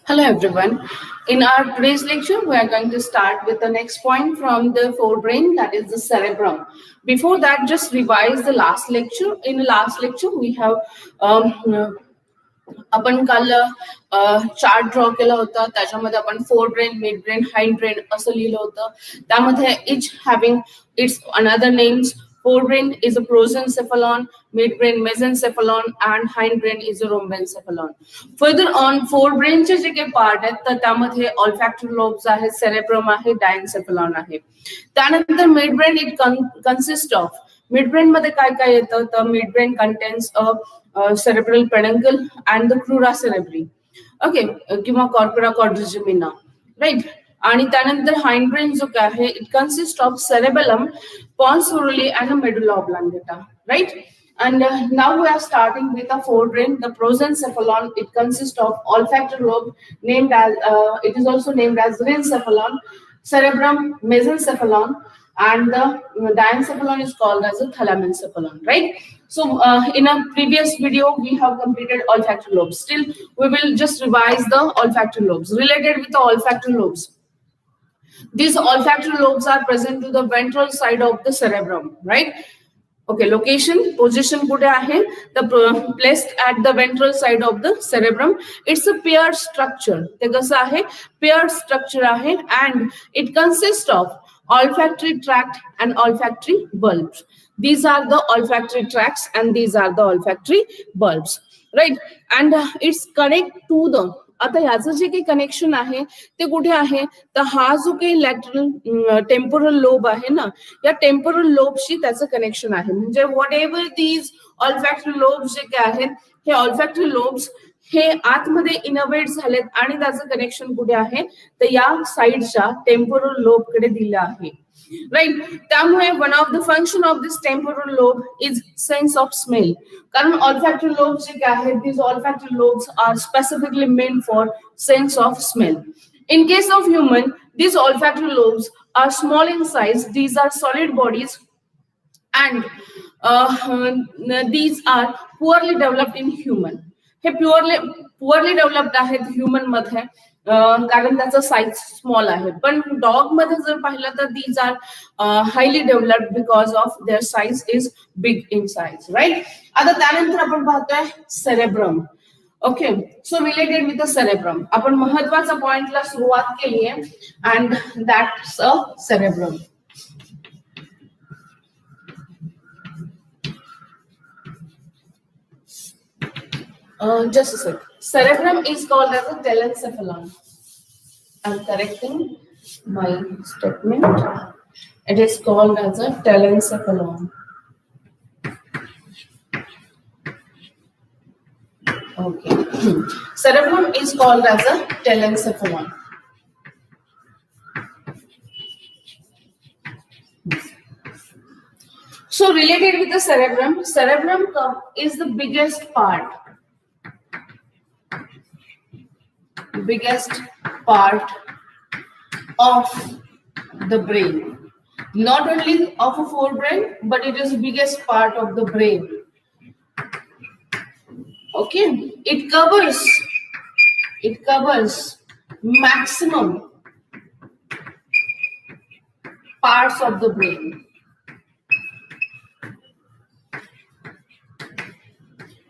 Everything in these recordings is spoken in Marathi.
Hello everyone. In our today's lecture, we are going to start with the next point from the forebrain, that is the cerebrum. Before that, just revise the last lecture. In the last lecture, we have आपण काल चार्ट ड्रॉ केला होता. त्याच्यामध्ये आपण fore brain, mid brain, hind brain असं लिहिलं होतं. त्यामध्ये each having its another names. Forebrain is a prosencephalon, midbrain mesencephalon, and hindbrain is a rhombencephalon. Further on, forebrainचे जे काही पार्ट आहेत तर त्यामध्ये olfactory lobes आहेत, cerebrum आहे, diencephalon आहे. त्यानंतर midbrain it consists of midbrain मध्ये काय काय येतं तर midbrain contains a cerebral peduncle and the crura cerebri. Okay, किंवा corpora quadrigemina, right? आणि त्यानंतर hindbrain जो काय आहे it consists of cerebellum, pons orally and a medulla oblongata, right? And now we are starting with a forebrain, the prosencephalon. It consists of olfactory lobe, named as it is also named as rhincephalon, cerebrum, mesencephalon, and the diencephalon is called as a thalamencephalon, right? So in a previous video we have completed olfactory lobes. Still we will just revise the olfactory lobes related with the olfactory lobes. These olfactory lobes are present to the ventral side of the cerebrum, right? Okay, location, position कुठे आहे? The placed at the ventral side of the cerebrum. It's a paired structure. ते कसं आहे? Paired structure आहे, and it consists of olfactory tract and olfactory bulbs. These are the olfactory tracts and these are the olfactory bulbs, right? And it's connect to the आता याचं जे काही कनेक्शन आहे ते कुठे आहे तर हा जो काही लॅटरल टेम्पोरल लोब आहे ना या टेम्पोरल लोबशी त्याचं कनेक्शन आहे म्हणजे व्हॉट एव्हर दीज ऑल्फॅक्टरी लोब्स जे काय आहेत हे ऑल्फॅक्टरी लोब्स हे आतमध्ये इनोव्हेट झालेत आणि त्याचं कनेक्शन कुठे आहे तर या साइडच्या टेम्पोरल लोब कडे दिलं आहे राइट त्यामुळे one of the function of this temporal lobe is sense of smell कारण ऑल्फॅक्टरी लोब्स जे काय आहेत these olfactory lobes are specifically meant for sense of smell. In case of human, these olfactory lobes are small in size. These are solid bodies and these are poorly developed in human. हे पुअरली डेव्हलप्ड आहेत ह्युमन मध्ये कारण त्याचा साईज स्मॉल आहे पण डॉग मध्ये जर पाहिलं तर these are highly developed because of their size is big in size right आता त्यानंतर आपण पाहतोय cerebrum okay so related with the cerebrum आपण महत्वाच्या पॉइंटला सुरुवात केली आहे and that's a cerebrum just a sec. Cerebrum is called as a telencephalon. I'm correcting my statement. It is called as a telencephalon. Okay. Cerebrum is called as a telencephalon. So related with the cerebrum, cerebrum is the biggest part of the brain, not only of a forebrain but it is the biggest part of the brain. Okay, it covers maximum parts of the brain.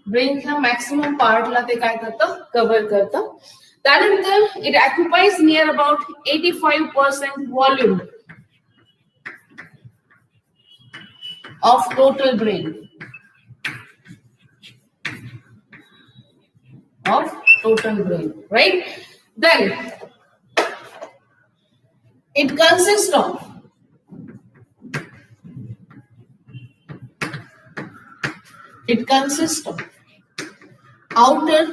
ब्रेनच्या मॅक्सिमम पार्टला ते काय करतं कव्हर करतं त्यानंतर it occupies near about 85% volume of total brain. Right? Then it consists of outer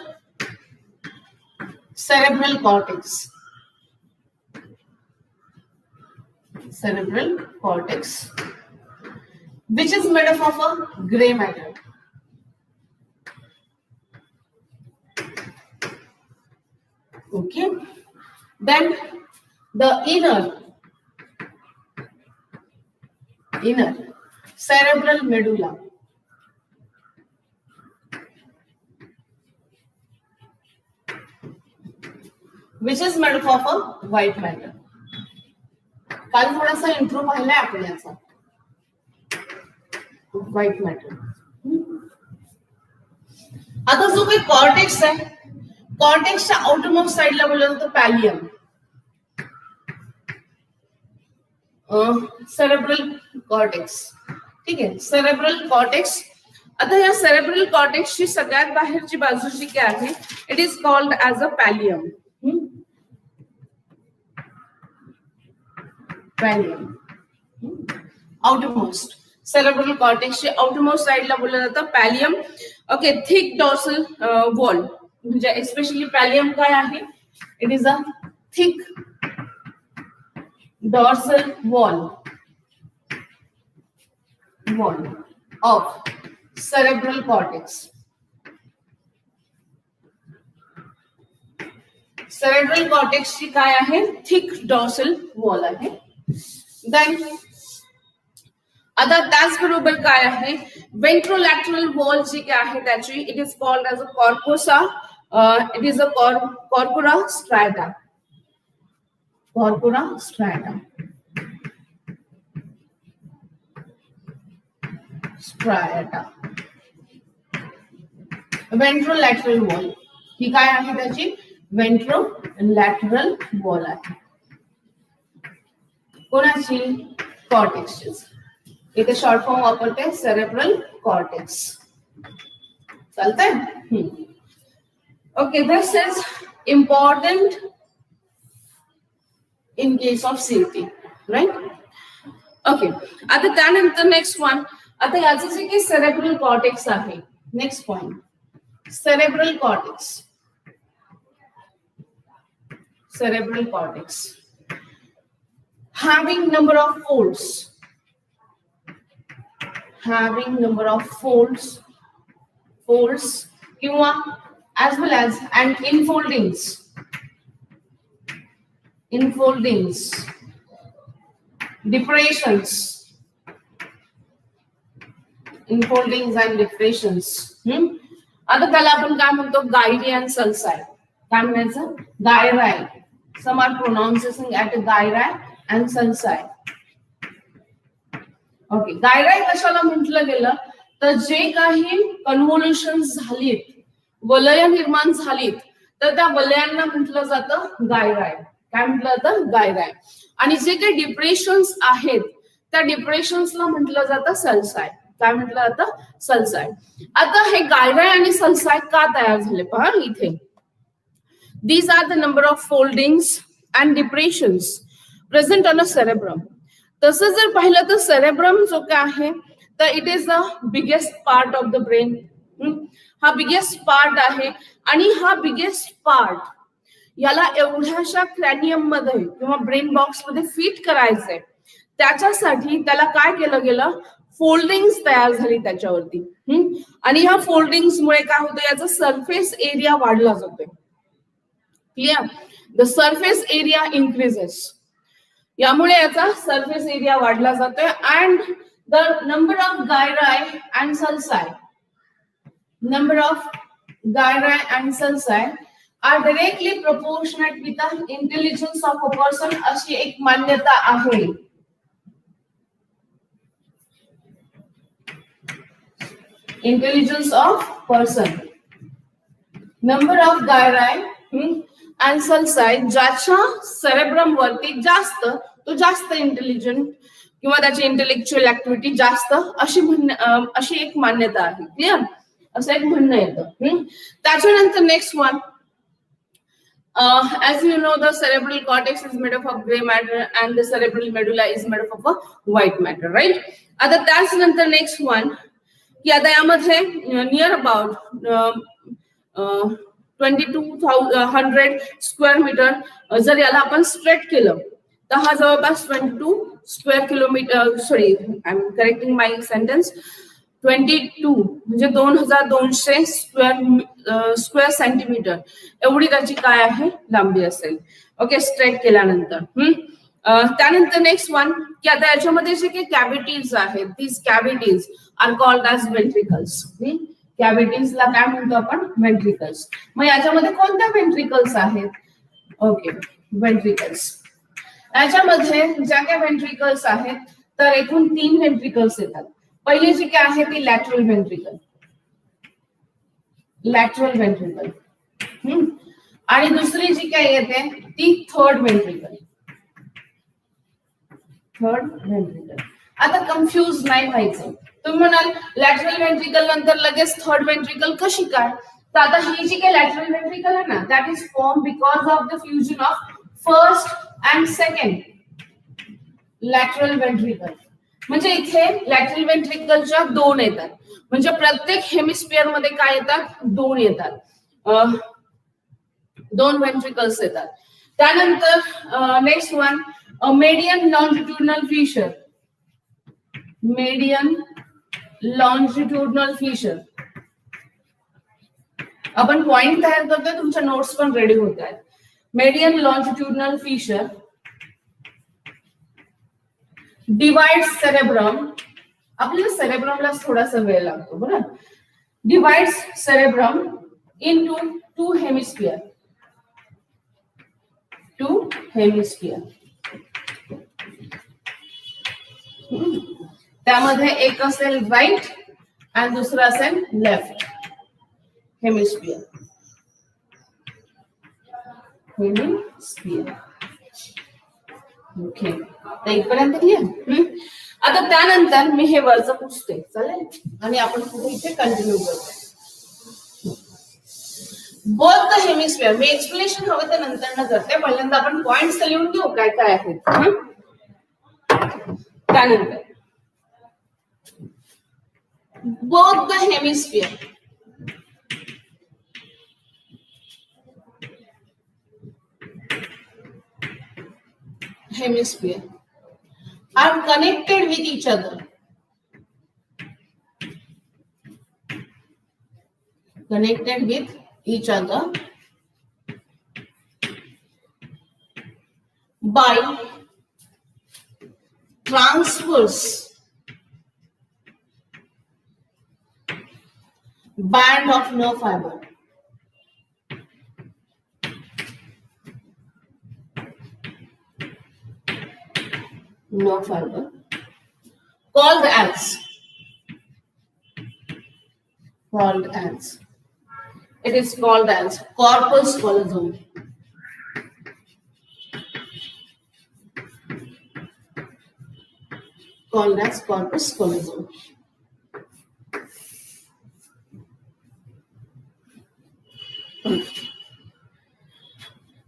cerebral cortex, which is made up of a gray matter. Okay, then the inner cerebral medulla. Which is made of a white matter. काल थोडासा इंट्रो पाहिलाय आपण याचा, व्हाईट मॅटर. आता जो काही कॉर्टेक्स आहे, कॉर्टेक्सच्या आउटरमोस्ट साइडला बोललं जातं पॅलियम, सेरेब्रल कॉर्टेक्स. ठीक आहे, सेरेब्रल कॉर्टेक्स. आता या सेरेब्रल कॉर्टेक्सची सगळ्यात बाहेरची बाजू जी काय आहे, it is called as a pallium. Pallium outermost, cerebral कॉर्टेक्सची आउटरमोस्ट साइडला बोललं जातं pallium. Okay, thick dorsal wall, म्हणजे एस्पेशली पॅलियम काय आहे, it is a thick dorsal wall of cerebral cortex. Cerebral cortex ची काय आहे, thick dorsal wall आहे. Then आता त्याचबरोबर काय आहे, ventrolateral wall जी काय आहे त्याची, it is called as a corpora. It is a corpora strata. Corpora strata. Ventrolateral wall ही काय आहे त्याची, ventrolateral wall आहे. कोणाची, कॉर्टेक्सची. इथे शॉर्ट फॉर्म वापरते सेरेब्रल कॉर्टेक्स. चालतंय. Okay, this is important in case of CT, right? Okay, आता त्यानंतर नेक्स्ट वन, आता याचं जे काही सेरेब्रल कॉर्टेक्स आहे, next point, cerebral cortex. Cerebral cortex having number of folds, किंवा as well as and infoldings, depressions, infoldings and depressions. आता त्याला आपण काय म्हणतो, गायरी अँड सल्साय. काय म्हणायचं, gyri. Some are pronouncing at gyri and sulci. Okay, gyri कशाला म्हटलं गेलं, तर जे काही कन्व्होल्युशन्स झालीत, वलय निर्माण झालीत, तर त्या वलयांना म्हटलं जातं गायराय. काय म्हटलं जातं, गायराय. आणि जे काही डिप्रेशन्स आहेत, त्या डिप्रेशन्सला म्हटलं जातं सल्साय. काय म्हटलं जातं, सल्साय. आता हे गायराय आणि सल्साय का तयार झाले पहा इथे. These are the number of foldings and depressions present on a cerebrum. तसं जर पाहिलं तर सेरेब्रम जो काय आहे, तर it is the biggest part of the brain. हा बिगेस्ट पार्ट आहे, आणि हा बिगेस्ट पार्ट याला एवढ्याशा क्रॅनियम मध्ये किंवा ब्रेन बॉक्स मध्ये फिट करायचंय. त्याच्यासाठी त्याला काय केलं गेलं, फोल्डिंग्स तयार झाली त्याच्यावरती. आणि ह्या फोल्डिंग्स मुळे काय होतं, याचा सरफेस एरिया वाढला जातोय. Clear, the surface area increases. यामुळे याचा सरफेस एरिया वाढला जातोय. And the number of gyri and sulci are directly proportionate with the intelligence of a person, अशी एक मान्यता आहे. Intelligence of person, number of gyri and sulci ज्याच्या सेरेब्रम वरती जास्त, तो जास्त इंटेलिजंट किंवा त्याची इंटेलेक्च्युअल ऍक्टिव्हिटी जास्त, अशी एक मान्यता आहे. क्लिअर, असं एक म्हणणं येतं. त्याच्यानंतर next one, as you know, the cerebral cortex is made up of gray matter and the cerebral medulla is made up of a white matter, right? आता त्यानंतर नेक्स्ट वन, की आता यामध्ये नियर अबाउट 2200 स्क्वेअर मीटर जर याला आपण स्ट्रेट केलं, तर हा जवळपास 22 square kilometre, sorry I am correcting my sentence, 22 म्हणजे 2200 स्क्वेअर सेंटीमीटर एवढी त्याची काय आहे, लांबी असेल. ओके, स्ट्रेट केल्यानंतर. त्यानंतर नेक्स्ट वन, की आता याच्यामध्ये जे काही कॅव्हिटीज आहेत, these cavities are called as ventricles. कॅव्हिटीजला काय म्हणतो आपण, वेंट्रिकल्स. मग याच्यामध्ये कोणत्या वेंट्रिकल्स आहेत, ओके, व्हेंट्रिकल्स. याच्यामध्ये ज्या काही व्हेंट्रिकल्स आहेत तर एकूण 3 व्हेंट्रिकल्स येतात. पहिली जी काय आहे ती लॅटरल व्हेंट्रिकल. Lateral ventricle. आणि दुसरी जी काय येते ती थर्ड व्हेंट्रिकल. Third ventricle. आता कन्फ्यूज नाही व्हायचं. तुम्ही म्हणाल लॅटरल व्हेंट्रिकल नंतर लगेच थर्ड व्हेंट्रिकल कशी काय? तर आता ही जी काही लॅटरल व्हेंट्रिकल आहे ना, that is form because of the fusion of first and second lateral ventricle. म्हणजे इथे लॅटरल व्हेंट्रिकलच्या 2 येतात. म्हणजे प्रत्येक हेमिस्फिअर मध्ये काय येतात? 2 येतात. 2 व्हेंट्रिकल्स येतात. त्यानंतर next one median longitudinal fissure. Median longitudinal fissure. आपण पॉइंट तयार करतोय, तुमच्या नोट्स पण रेडी होत आहेत. Median longitudinal fissure divide cerebrum. आपल्याला सेरेब्रमला थोडासा वेळ लागतो बरोबर. Divides cerebrum into 2 hemisphere. 2 hemisphere. त्यामध्ये एक असेल राईट आणि दुसरा असेल लेफ्ट हेमिस्फियर. हेमिस्फियर. ओके, तर इथपर्यंत क्लिअर. आता त्यानंतर मी हे वरचं पुसते, चालेल, आणि आपण पुढे इथे कंटिन्यू करतो. Both the hemisphere. Me explanation हवं ते नंतर न करते, पहिल्यांदा आपण पॉइंट्स लिहून घेऊ काय काय आहेत. त्यानंतर both the hemisphere are connected with each other. Connected with each other by transverse band of nerve fiber. Nerve fiber called as it is called as corpus callosum. Called as corpus callosum.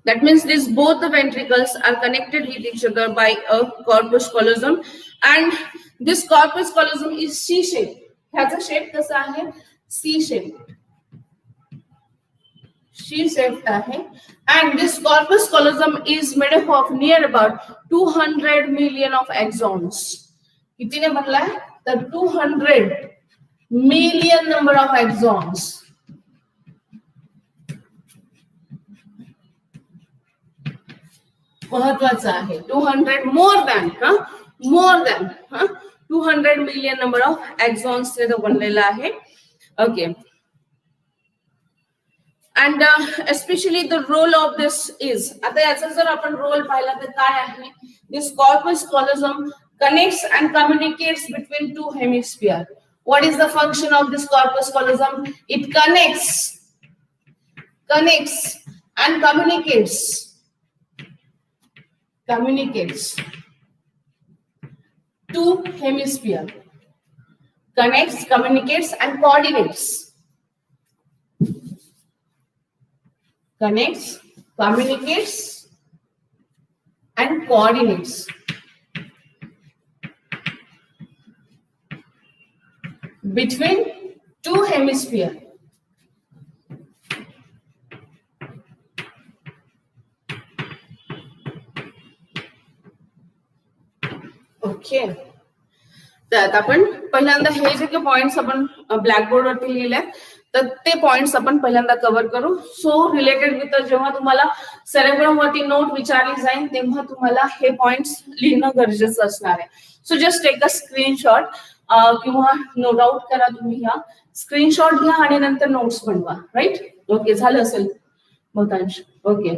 That means this both the ventricles are connected with each other by a corpus callosum, and this corpus callosum is C-shaped. ह्याचा शेप कसा आहे? C-shaped. C-shaped आहे. And this corpus callosum is made up of near about 200 million of axons. कितीने बनलाय? तर 200 million number of axons. महत्वाचं आहे. 200 more than 200 million number of axons से तो बनलेला आहे. Okay. And especially the role of this is, आता याचा जर आपण रोल पाहिला तर काय आहे? This corpus callosum connects and communicates between 2 hemispheres. What is the function of this corpus callosum? It connects and communicates 2 hemispheres. Connects, communicates, and coordinates. Connects, communicates, and coordinates between 2 hemispheres. Okay, तर आपण पहिल्यांदा हे जे काही पॉइंट्स आपण ब्लॅकबोर्ड वरती लिहिले तर ते पॉइंट्स आपण पहिल्यांदा कव्हर करू. सो रिलेटेड विथ जेव्हा तुम्हाला सेरेब्रम वरती नोट विचारली जाईल तेव्हा तुम्हाला हे पॉइंट्स लिहिणं गरजेचं असणार आहे. So just take a screenshot किंवा नोट आउट करा तुम्ही. ह्या स्क्रीनशॉट घ्या आणि नंतर नोट्स बनवा. राईट? ओके, झालं असेल. बहुतांश. ओके.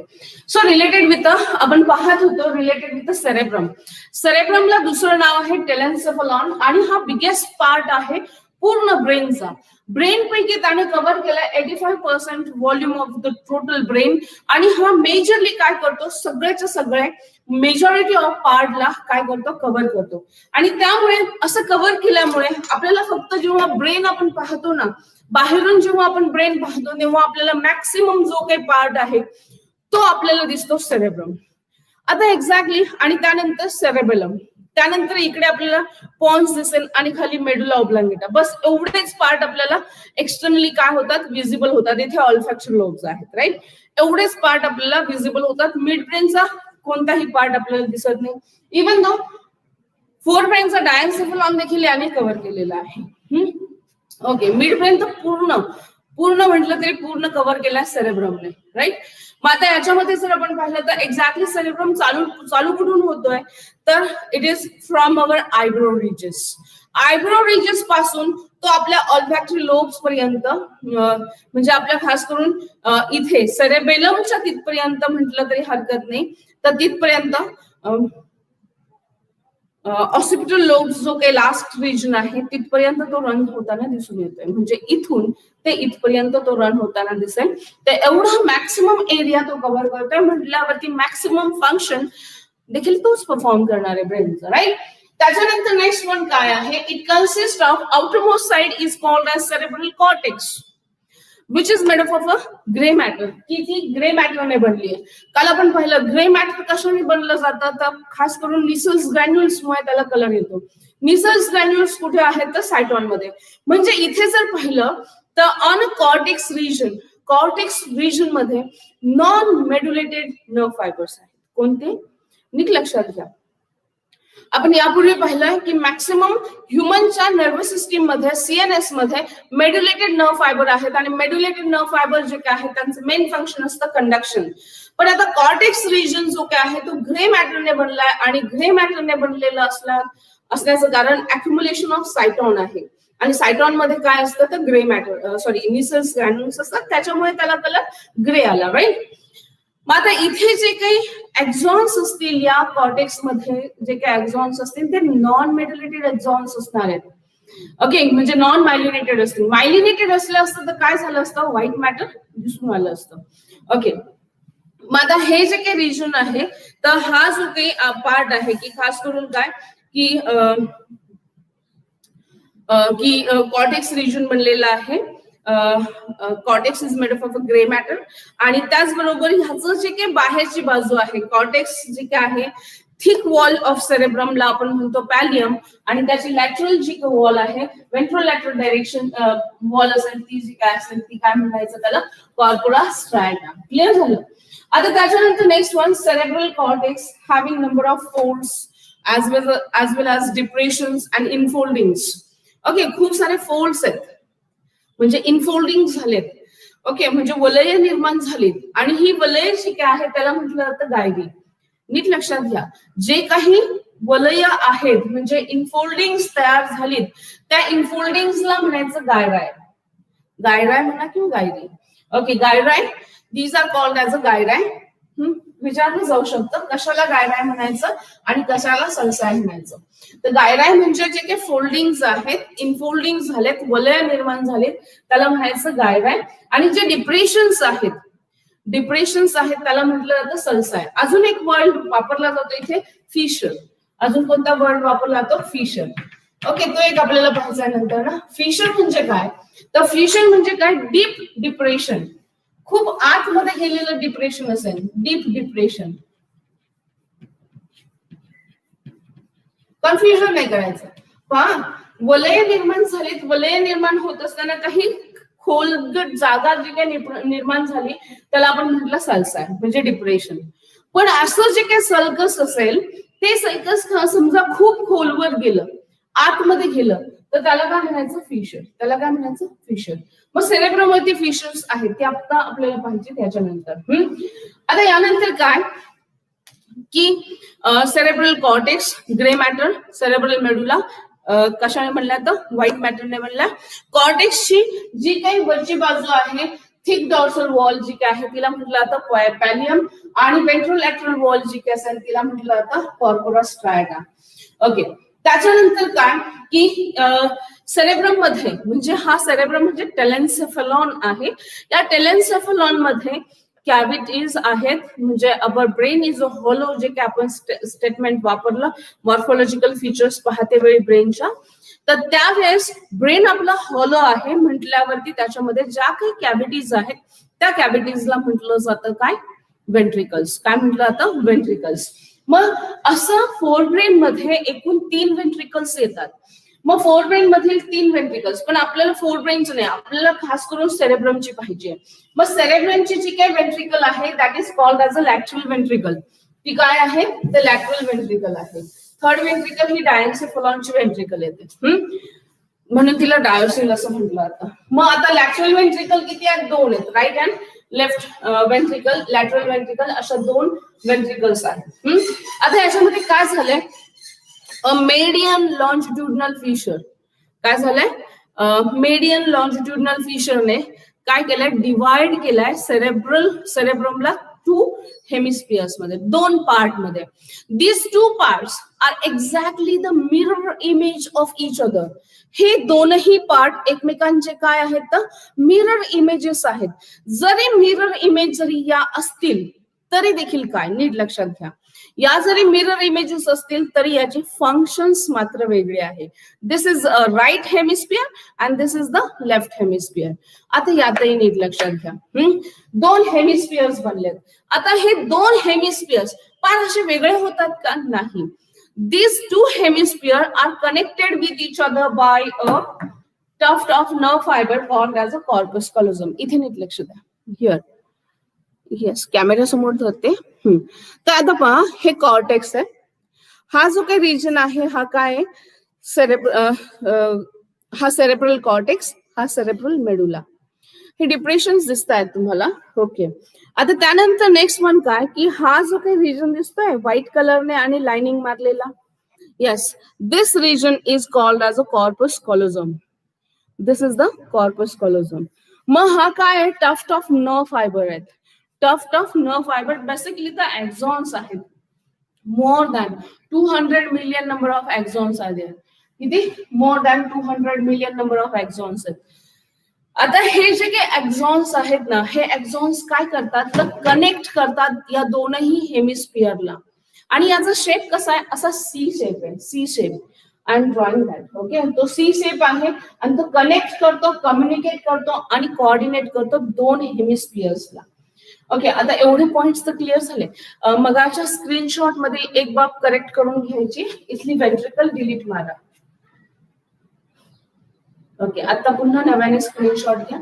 सो रिलेटेड विथ आपण पाहत होतो रिलेटेड विथ सेरेब्रम. सेरेब्रमला दुसरं नाव आहे टेलेन्सेफलॉन आणि हा बिगेस्ट पार्ट आहे पूर्ण ब्रेनचा. ब्रेन पैकी त्याने कव्हर केलाय 85% volume of the total brain आणि हा मेजरली काय करतो सगळ्याच्या सगळे मेजॉरिटी ऑफ पार्टला काय करतो कव्हर करतो. आणि त्यामुळे असं कव्हर केल्यामुळे आपल्याला फक्त जेव्हा ब्रेन आपण पाहतो ना बाहेरून जेव्हा आपण ब्रेन पाहतो तेव्हा आपल्याला मॅक्सिमम जो काही पार्ट आहे तो आपल्याला दिसतो सेरेब्रम. आता एक्झॅक्टली आणि त्यानंतर सेरेबेलम त्यानंतर इकडे आपल्याला पॉन्स दिसेल आणि खाली मेडुला ऑब्लांगेटा. बस एवढेच पार्ट आपल्याला एक्सटर्नली काय होतात विजिबल होतात. इथे ऑल्फॅक्टरी लोब्स आहेत राईट. एवढेच पार्ट आपल्याला विजिबल होतात. मिड ब्रेनचा कोणताही पार्ट आपल्याला दिसत नाही. इवन दो फोर ब्रेनचा डायन्सेफलॉन देखील याने कव्हर केलेला आहे. ओके. मिड ब्रेन तर पूर्ण म्हटलं तरी पूर्ण कव्हर केलाय सेरेब्रमने राईट. मग आता याच्यामध्ये जर आपण पाहिलं तर एक्झॅक्टली सेरेब्रम चालू कुठून होतोय तर it is from our eyebrow ridges. Eyebrow ridges पासून तो आपल्या ऑल्फॅक्टरी लोब्स पर्यंत म्हणजे आपल्या खास करून इथे सेरेबेलमच्या तिथपर्यंत म्हटलं तरी हरकत नाही तर तिथपर्यंत ऑसिपिटल लोब्स जो काही लास्ट रिजन आहे तिथपर्यंत तो रन होताना दिसून येतोय. म्हणजे इथून ते इथपर्यंत तो रन होताना दिसेल. तर एवढा मॅक्सिमम एरिया तो कव्हर करतोय म्हटल्यावरती मॅक्सिमम फंक्शन देखील तोच परफॉर्म करणार आहे ब्रेनचं राईट. त्याच्यानंतर नेक्स्ट वन काय आहे it consist of outermost side is called as cerebral cortex which is made of a grey matter. की ती ग्रे मॅटरने बनली आहे. काल आपण पाहिलं ग्रे मॅटर कशाने बनलं जातं तर खास करून निसल्स ग्रॅन्युल्समुळे त्याला कलर येतो. निसल्स ग्रॅन्युल्स कुठे आहेत तर सायटॉन मध्ये. म्हणजे इथे जर पाहिलं तर ऑन कॉर्टेक्स रिजन मध्ये नॉन मेड्युलेटेड नर्व फायबर्स आहेत. कोणते नीट लक्षात घ्या. आपण यापूर्वी पाहिलं की मॅक्सिमम ह्युमनच्या नर्वस सिस्टीम मध्ये सीएनएस मध्ये मेड्युलेटेड नर्व फायबर आहेत आणि मेड्युलेटेड नर्व फायबर जे काय आहे त्यांचं मेन फंक्शन असतं कंडक्शन. पण आता कॉर्टेक्स रिजन जो काय आहे तो ग्रे मॅटरने बनलाय आणि ग्रे मॅटरने बनलेला असण्याचं कारण अक्युम्युलेशन ऑफ सायटॉन आहे. आणि सायटॉन मध्ये काय असतं तर ग्रे मॅटर निसल्स ग्रॅन्युल्स असतात त्याच्यामुळे त्याला कलर ग्रे आला राईट. मग आता इथे जे काही एक्झॉन्स असतील या कॉर्टेक्स मध्ये जे काही एक्झॉन्स असतील ते नॉन मेड्युलेटेड एक्झॉन्स असणार आहेत. ओके. म्हणजे नॉन मायलिनेटेड असतील. मायलिनेटेड असलं असतं तर काय झालं असतं व्हाईट मॅटर दिसून आलं असतं. ओके. मग आता हे जे काही रिजन आहे तर हा जो काही पार्ट आहे की खास करून काय की कॉर्टेक्स रिजन बनलेला आहे. Cortex is made of a grey matter आणि त्याचबरोबर ह्याचं जे काही बाहेरची बाजू आहे कॉर्टेक्स जे काय आहे थिक वॉल ऑफ सेरेब्रमला आपण म्हणतो पॅलियम आणि त्याची लॅटरल जी वॉल आहे वेंट्रोलॅटरल डायरेक्शन वॉल असेल ती जी काय असेल ती काय म्हणायचं त्याला कॉर्पोरा स्ट्राटा. क्लिअर झालं. आता त्याच्यानंतर next one cerebral cortex having number of folds as well as depressions and infoldings. Okay. खूप सारे फोल्ड्स आहेत म्हणजे इनफोल्डिंग झालेत. ओके. म्हणजे वलय निर्माण झालीत आणि ही वलय जी काय आहे त्याला म्हटलं जातं गायरी. नीट लक्षात घ्या. जे काही वलय आहेत म्हणजे इनफोल्डिंग्स तयार झालीत त्या इनफोल्डिंग्सला म्हणायचं गायराय. गायराय म्हणा किंवा gyri. Okay. Gyri these are called as a gyri. विचारलं जाऊ शकतं कशाला गायराय म्हणायचं आणि कशाला सल्साय म्हणायचं. तर गायराय म्हणजे जे काही फोल्डिंग्स आहेत इनफोल्डिंग झालेत वलय निर्माण झालेत त्याला म्हणायचं गायराय. आणि जे डिप्रेशन्स आहेत त्याला म्हटलं जातं सल्साय. अजून एक वर्ड वापरला जातो इथे फिशर. अजून कोणता वर्ड वापरला जातो फिशर. ओके. तो एक आपल्याला पाहायचा नंतर ना. फिशर म्हणजे काय तर फिशर म्हणजे काय डीप डिप्रेशन. खूप आतमध्ये गेलेलं डिप्रेशन असेल डीप डिप्रेशन. कन्फ्युजन नाही करायचं. पहा वलय निर्माण झालीत वलय निर्माण होत असताना काही खोलगट जागा जी काही निर्माण झाली त्याला आपण म्हटलं सल्साय म्हणजे डिप्रेशन. पण असं जे काही सल्कस असेल ते सल्कस समजा खूप खोलवर गेलं आतमध्ये गेलं तर त्याला काय म्हणायचं फिशर. मग सेरेब्रमवरती फिशर्स आहेत ते आता आपल्याला पाहिजे त्याच्यानंतर. आता यानंतर काय की cerebral cortex grey matter cerebral medulla कशाने बनला तर व्हाईट मॅटरने बनला. कॉर्टेक्सची जी काही वरची बाजू आहे थिक डॉर्सल वॉल जी काय आहे तिला म्हटलं जातं पॅलियम, आणि वेंट्रोलॅटरल वॉल जी काय असेल तिला म्हटलं जातं कॉर्पोरस स्ट्राटा. ओके, त्याच्यानंतर काय की सेरेब्रम मध्ये, म्हणजे हा सेरेब्रम म्हणजे टेलेन्सेफेलॉन आहे. या टेलेन्सेफेलॉन मध्ये कॅव्हिटीज आहेत, म्हणजे our brain is a hollow, जे की आपण स्टेटमेंट वापरलं मॉर्फोलॉजिकल फीचर्स पाहते वेळी ब्रेनच्या. तर त्यावेळेस ब्रेन आपला हॉलो आहे म्हटल्यावरती त्याच्यामध्ये ज्या काही कॅव्हिटीज आहेत त्या कॅव्हिटीजला म्हटलं जातं काय, वेंट्रिकल्स. काय म्हटलं जातं, वेंट्रिकल्स. मग असं फोरब्रेन मध्ये एकूण 3 वेंट्रिकल्स येतात. मग फोरब्रेन मधील 3 वेंट्रिकल्स, पण आपल्याला फोरब्रेनचं नाही, आपल्याला खास करून सेरेब्रमची पाहिजे. मग सेरेब्रमची जी काही वेंट्रिकल आहे that is called as a lateral ventricle. ती काय आहे, द लॅटरल वेंट्रिकल आहे. थर्ड वेंट्रिकल ही डायन्सेफेलॉनची वेंट्रिकल येते, म्हणून तिला डायोसिल असं म्हटलं जातं. मग आता लॅटरल वेंट्रिकल किती आहेत, 2 आहेत, right and left ventricle, lateral ventricle, अशा 2 वेंट्रिकल्स आहेत. आता याच्यामध्ये काय झालंय, मेडियन लॉन्जिट्युडनल फिशर. काय झालंय, मेडियन लॉन्जिट्युडनल फिशरने काय केलंय, डिवाइड केलाय सेरेब्रमला 2 हेमिस्फियर्स मध्ये, 2 पार्ट मध्ये. This 2 parts are exactly the mirror image of each other. हे दोनही पार्ट एकमेकांचे काय आहेत, तर मिरर इमेजेस आहेत. जरी मिरर इमेज जरी या असतील तरी देखील काय, नीट लक्षात घ्या, या जरी मिरर इमेजेस असतील तरी याचे फंक्शन्स मात्र वेगळे आहे. This is right hemisphere and this is the left hemisphere. आता यातही नीट लक्षात घ्या, 2 हेमिस्फियर्स बनलेत. आता हे 2 हेमिस्फियर्स पण असे वेगळे होतात का, नाही. These 2 hemispheres are connected with each other by a tuft of nerve fiber called as a corpus callosum. इथे नीट लक्ष द्या, हिअर, येस, कॅमेरा समोर धरते. तर आता पहा, हे कॉर्टेक्स आहे. हा जो काही रिजन आहे हा काय, हा सेरेब्रल कॉर्टेक्स, हा सेरेब्रल मेडुला. हे डिप्रेशन दिसत आहेत तुम्हाला. ओके, आता त्यानंतर नेक्स्ट वन काय की हा जो काही रिजन दिसतोय व्हाईट कलरने आणि लाइनिंग मारलेला, yes, this region is called as a corpus callosum. This is the corpus callosum. मग हा काय आहे, टफ्ट ऑफ नर्व फायबर आहेत. Tuft of nerve fibre basically the axons आहेत. More than 200 million number of axons आहेत. किती, more than 200 million number of axons आहेत. आता हे जे काही एक्झॉन्स आहेत ना, हे एक्झॉन्स काय करतात, तर कनेक्ट करतात या दोनही हेमिस्फियरला. आणि याचा शेप कसा आहे, असा सी शेप आहे, C shape. I am drawing that. Okay, तो सी शेप आहे आणि तो कनेक्ट करतो, कम्युनिकेट करतो आणि कोऑर्डिनेट करतो 2 हेमिस्फियर्सला. ओके, आता एवढे पॉइंट्स तर क्लिअर झाले. मगाच्या स्क्रीनशॉट मध्ये एक बाब करेक्ट करून घ्यायची, इथली वेंट्रिकल डिलीट मारा. ओके, आता पुन्हा नव्याने स्क्रीनशॉट घ्या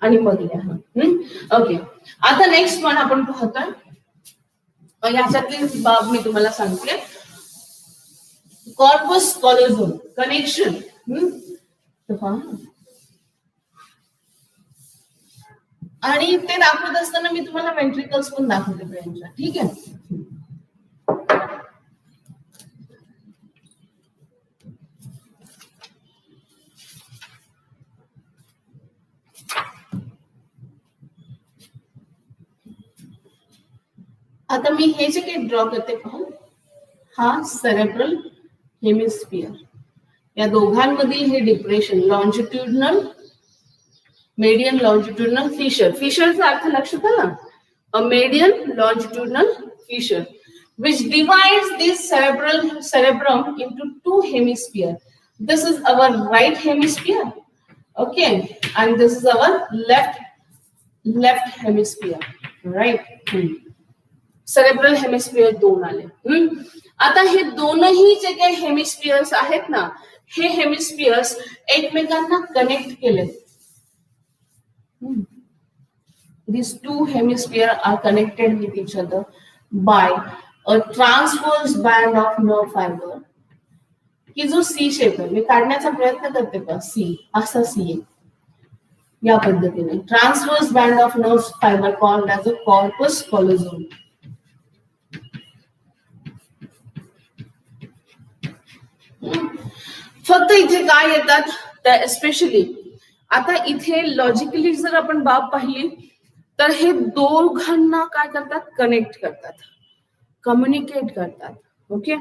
आणि मग लिहा. ओके, आता नेक्स्ट वन आपण पाहतोय. याच्यातली बाब मी तुम्हाला सांगते, कॉर्पस कॉलोझम कनेक्शन. आणि ते दाखवत असताना मी तुम्हाला वेंट्रिकल्स पण दाखवते ब्रेनच्या, ठीक आहे. आता मी हे जे काही ड्रॉ करते पहा, हा सेरेब्रल हेमिस्फियर, या दोघांमधील हे depression, longitudinal, median longitudinal fissure. फिशरचा अर्थ लक्षात आला, a median longitudinal fissure which divides this cerebrum into 2 hemisphere. This is our right hemisphere, okay, and this is our left hemisphere, right. Cerebral hemisphere 2 आले. आता हे दोनही जे काही हेमिस्फियर्स आहेत ना, हे हेमिस्फियर्स एकमेकांना कनेक्ट केले. These 2 hemispheres are connected with each other by a transverse band of nerve fiber. की जो सी शेप आहे, मी काढण्याचा प्रयत्न करते का, सी, असा सी आहे या पद्धतीने. Transverse band of nerve fibre called as a corpus callosum. फक्त इथे काय येतात, तर एस्पेशली आता इथे लॉजिकली जर आपण बाब पाहिली तर हे दोघांना काय करतात, कनेक्ट करतात, कम्युनिकेट करतात. Okay,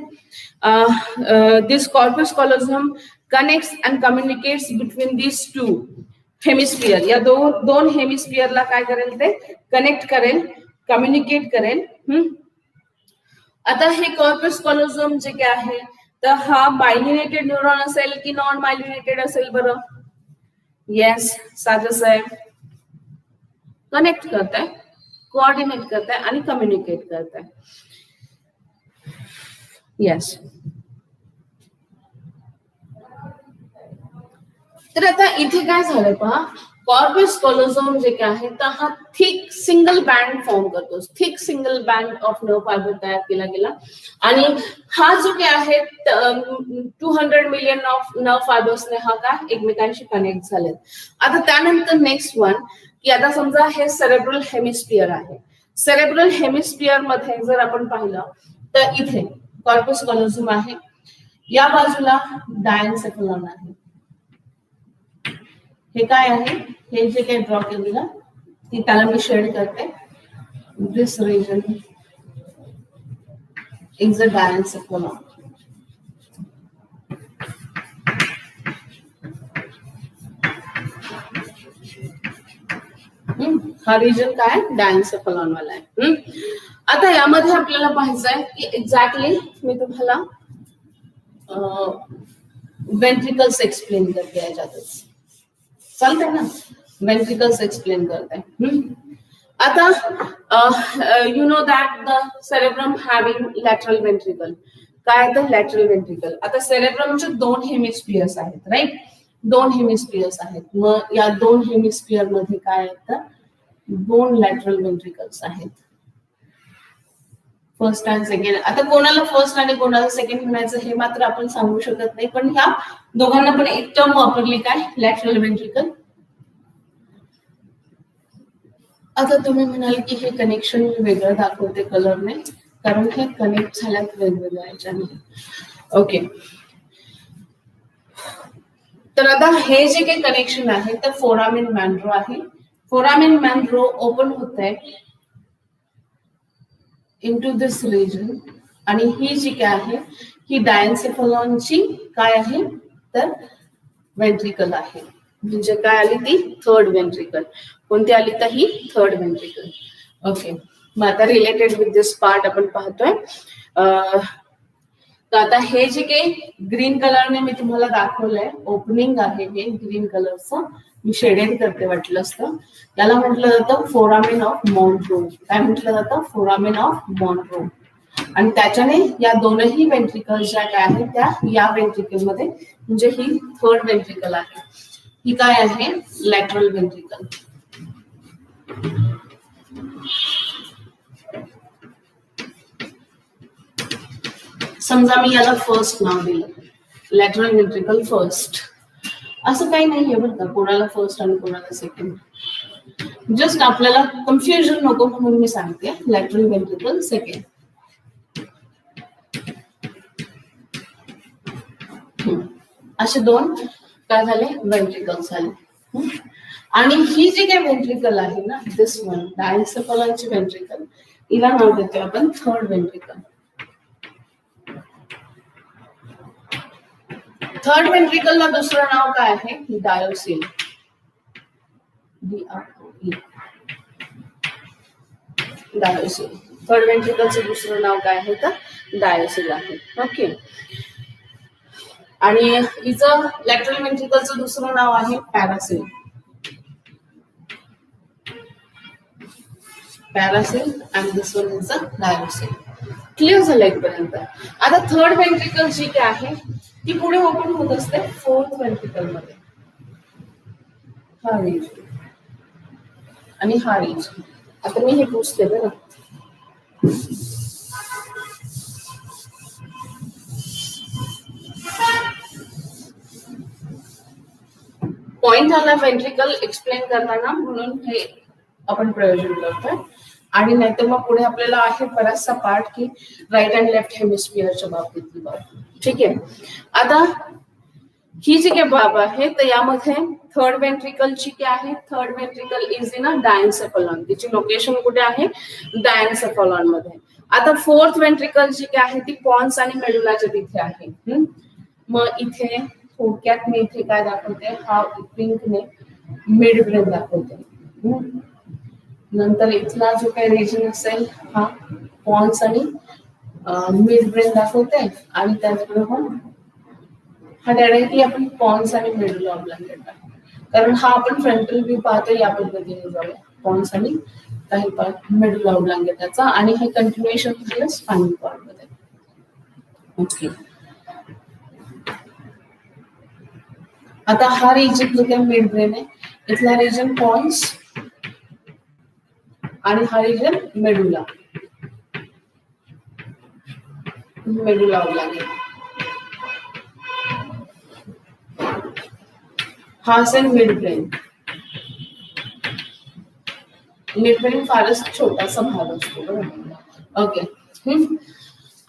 this corpus callosum connects and communicates between this two hemisphere. या दोन हेमिस्फियरला काय करेल, ते कनेक्ट करेल, कम्युनिकेट करेल. आता हे कॉर्पस कॉलोझम जे काय आहे, तर हा मायलिनेटेड न्यूरॉन असेल की नॉन मायलिनेटेड असेल बरं? येस, साधच आहे. कनेक्ट करताय, कोऑर्डिनेट करताय आणि कम्युनिकेट करताय. येस. तर आता इथे काय झालं पहा, कॉर्पस कॉलोझोम जे काय आहे, तर हा थिक सिंगल बँड फॉर्म करतो. Thick single band of nerve fibre तयार केला गेला आणि हा जो काय आहे 200 मिलियन ऑफ नर्व फायबर्सने हा काय एकमेकांशी कनेक्ट झाले. आता त्यानंतर नेक्स्ट वन, की आता समजा हे सेरेब्रल हेमिस्फियर आहे. सेरेब्रल हेमिस्फियर मध्ये जर आपण पाहिलं तर इथे कॉर्पस कॉलोझोम आहे, या बाजूला डायन्सेफलॉन आहे. हे काय आहे, हे जे काही ड्रॉ केलेलं ती त्याला मी शेड करते. दिस रिजन इज अ डायन्सेफलॉन. हा रिजन काय, डायन्सेफलॉन वाला आहे. आता यामध्ये आपल्याला पाहायचंय की एक्झॅक्टली मी तुम्हाला वेंट्रिकल्स एक्सप्लेन करते याच्यातच, चालतंय ना? वेंट्रिकल्स एक्सप्लेन करते. आता you know that the cerebrum having lateral ventricle. काय तर लॅटरल वेंट्रिकल. आता सेरेब्रमचे दोन हेमिस्फियर्स आहेत, राईट? दोन हेमिस्फियर्स आहेत. मग या दोन हेमिस्फियर मध्ये काय येतं, दोन लॅटरल वेंट्रिकल्स आहेत, फर्स्ट अँड सेकंड. आता कोणाला फर्स्ट आणि कोणाला सेकंड म्हणायचं हे मात्र आपण सांगू शकत नाही, पण ह्या दोघांना पण एक टर्म वापरली, काय, लॅटरल वेंट्रिकल. आता तुम्ही म्हणाल की हे कनेक्शन वेगळं दाखवते कलरने, कारण हे कनेक्ट झाल्यात वेगवेगळ्या याच्याने. ओके, तर आता हे जे काही कनेक्शन आहे तर फोरामेन मॅनरो आहे. फोरामेन मॅनरो ओपन होत आहे इनटू दिस रिजन, आणि ही जी काय आहे ही डायन्सेफलॉनची काय आहे तर वेंट्रिकल आहे. म्हणजे काय आली ती थर्ड वेंट्रिकल. कोणती आली तर ही थर्ड वेंट्रिकल. ओके, मग आता रिलेटेड विथ दिस पार्ट आपण पाहतोय. तर आता हे जे काही ग्रीन कलरने मी तुम्हाला दाखवलंय, ओपनिंग आहे हे ग्रीन कलरचं, मी शेडेड करते वाटलं असतं. त्याला म्हटलं जातं फोरामेन ऑफ मॉन्ट्रो. काय म्हटलं जातं, फोरामेन ऑफ मॉन्ट्रो. आणि त्याच्याने या दोनही वेंट्रिकल ज्या काय आहेत त्या या वेंट्रिकल मध्ये, म्हणजे ही थर्ड वेंट्रिकल आहे, ही काय आहे लॅटरल वेंट्रिकल. समजा मी याला फर्स्ट नाव दिलं, लॅटरल वेंट्रिकल फर्स्ट. असं काही नाहीये बरं का, कोणाला फर्स्ट आणि कोणाला सेकंड. जस्ट आपल्याला कन्फ्युजन नको म्हणून मी सांगते, लॅटरल वेंट्रिकल सेकंड. असे दोन काय झाले वेंट्रिकल झाले. आणि ही जी काही वेंट्रिकल आहे ना, दिस वन डायन्सेफलॉनची वेंट्रिकल, हिला नाव देतो आपण थर्ड वेंट्रिकल. थर्ड वेंट्रिकलला दुसरं नाव काय आहे, डायोसिल. डायोसिल. थर्ड वेंट्रिकलचं दुसरं नाव काय आहे तर डायोसिल आहे. ओके, आणि हिचं लॅटरल वेंट्रिकलचं दुसरं नाव आहे पॅरासिल. पॅरासिल आणि दिस वन इज डायोसिल. क्लिअर झालं इथपर्यंत. आता थर्ड वेंट्रिकल जी काय आहे ती पुढे ओपन होत असते फोर्थ वेंट्रिकल मध्ये. हा रिजन आणि हा रिजन. आता मी हे पुसते बरं. पॉइंट आला वेंट्रिकल एक्सप्लेन करताना, म्हणून हे आपण प्रयोजन करतोय. आणि नाहीतर मग पुढे आपल्याला आहे बराचसा पार्ट की राईट अँड लेफ्ट हेमिस्फिअरच्या बाबतीतली बाब. ठीक आहे. आता ही जी काय बाब आहे तर यामध्ये थर्ड वेंट्रिकलची काय आहे, थर्ड वेंट्रिकल इज इन अ डायन्सेफलॉन, तिची लोकेशन कुठे आहे, डायन्सेफलॉन मध्ये. आता फोर्थ वेंट्रिकल जी काय आहे ती पॉन्स आणि मेडुलाच्या तिथे आहे. मग इथे थोडक्यात मी इथे काय दाखवते, हा पिंकने मिड ब्रेन दाखवते. नंतर इथला जो काही रिजन असेल हा पॉन्स आणि मिड ब्रेन दाखवते, आणि त्याचबरोबर हा डायरेक्टली आपण पॉन्स आणि मेडुला ऑब्लांगेटा, कारण हा आपण फ्रंटल व्ह्यू पाहतो या पद्धतीने जाऊया, पॉन्स आणि काही पार्ट मेडुला ऑब्लांगेटाचा, आणि हे कंटिन्युएशन झालं स्पायनल कॉर्ड मध्ये. ओके, आता हा रिजन जो काही मिड ब्रेन आहे, इथला रिजन पॉन्स आणि हा रिजन मेडुला, मेडुला ऑब्लांगेटा. हा असेल मिड ब्रेन. मिड ब्रेन फारच छोटासा भाग असतो बरोबर. ओके,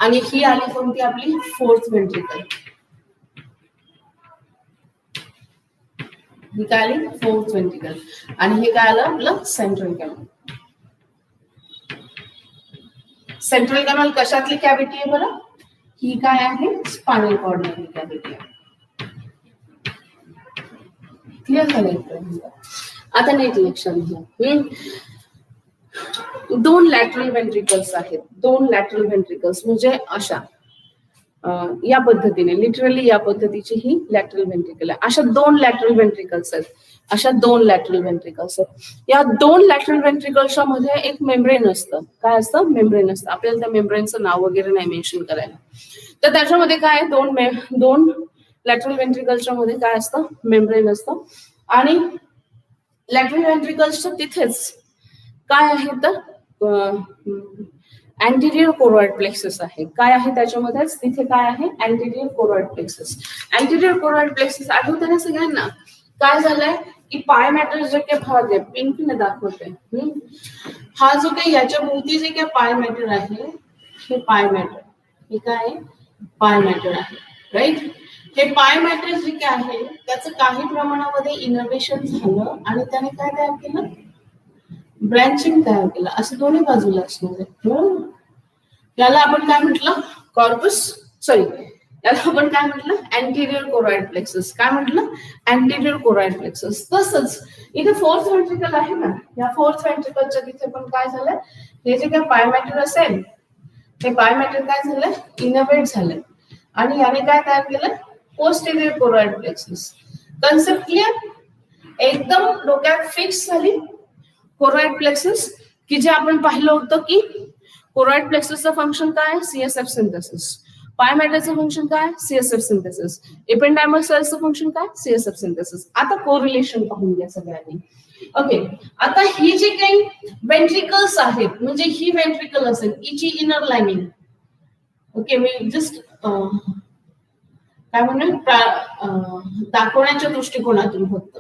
आणि ही आली कोणती आपली फोर्थ वेंट्रिकल, ही काय आली फोर्थ वेंट्रिकल, आणि हे काय आलं आपलं सेंट्रल कॅनल. सेंट्रल कॅनल कशातली कॅव्हिटी आहे बरं, ही काय आहे स्पायनल कॉर्ड मधली कॅव्हिटी आहे. क्लिअर झालं. आता नीट लक्षात घ्या, दोन लॅटरल वेंट्रिकल्स आहेत, दोन लॅटरल वेंट्रिकल्स म्हणजे अशा या पद्धतीने, लिटरली या पद्धतीची ही लॅटरल वेंट्रिकल आहे. अशा दोन लॅटरल वेंट्रिकल्स आहेत, अशा दोन लॅटरल वेंट्रिकल्स आहेत. या दोन लॅटरल वेंट्रिकल्सच्या मध्ये एक मेम्ब्रेन असतं. काय असतं, मेम्ब्रेन असतं. आपल्याला त्या मेम्ब्रेनचं नाव वगैरे नाही मेन्शन करायला. तर त्याच्यामध्ये काय दोन लॅटरल वेंट्रिकल्सच्या मध्ये काय असतं, मेम्ब्रेन असतं. आणि लॅटरल वेंट्रिकल्सच्या तिथेच काय आहे तर अँटीरियर कोरॉइड प्लेक्सस आहे. काय आहे त्याच्यामध्येच, तिथे काय आहे anterior choroid plexus. Anterior choroid plexus आठवते ना सगळ्यांना, काय झालंय की पाय मॅटर जे काही भाग आहे पिंकने दाखवते, हा जो काही याच्या भोवती जे काही पाय मॅटर आहे, हे पाय मॅटर, हे काय पाय मॅटर आहे, राईट. हे पाय मॅटर जे काय आहे त्याचं काही प्रमाणामध्ये इनोव्हेशन झालं आणि त्याने काय तयार केलं, ब्रँचिंग तयार केलं, असं दोन्ही बाजूला असणार आहे. त्याला आपण काय म्हटलं, कॉर्पस, सॉरी याला आपण काय म्हटलं, अँटीरियर कोरॉइड प्लेक्सस. काय म्हटलं, अँटीरियर कोरॉइड प्लेक्सस. तसंच इथे फोर्थ वेंट्रिकल आहे ना, या फोर्थ वेंट्रिकलच्या तिथे पण काय झालंय, हे जे काय पाय मॅटर असेल, हे पाय मॅटर काय झालंय, इनोव्हेट झालंय, आणि याने काय तयार केलं, posterior choroid plexus. Concept clear, एकदम डोक्यात फिक्स झाली. कोरॉइड प्लेक्सस की जे आपण पाहिलं होतं की कोरॉइड प्लेक्ससचं फंक्शन काय, सीएसएफ सिंथेसिस. पाय मॅटरचं फंक्शन काय, सीएसएफ सिंथेसिस. एपेंडायमल सेल्सचं फंक्शन काय, सीएसएफ सिंथेसिस. आता कोरिलेशन पाहून घ्या सगळ्यांनी. ओके, आता ही जी काही वेंट्रिकल्स आहेत, म्हणजे ही वेंट्रिकल असेल, हिची इनर लाइनिंग. ओके, मी जस्ट काय म्हणून दाखवण्याच्या दृष्टिकोनातून फक्त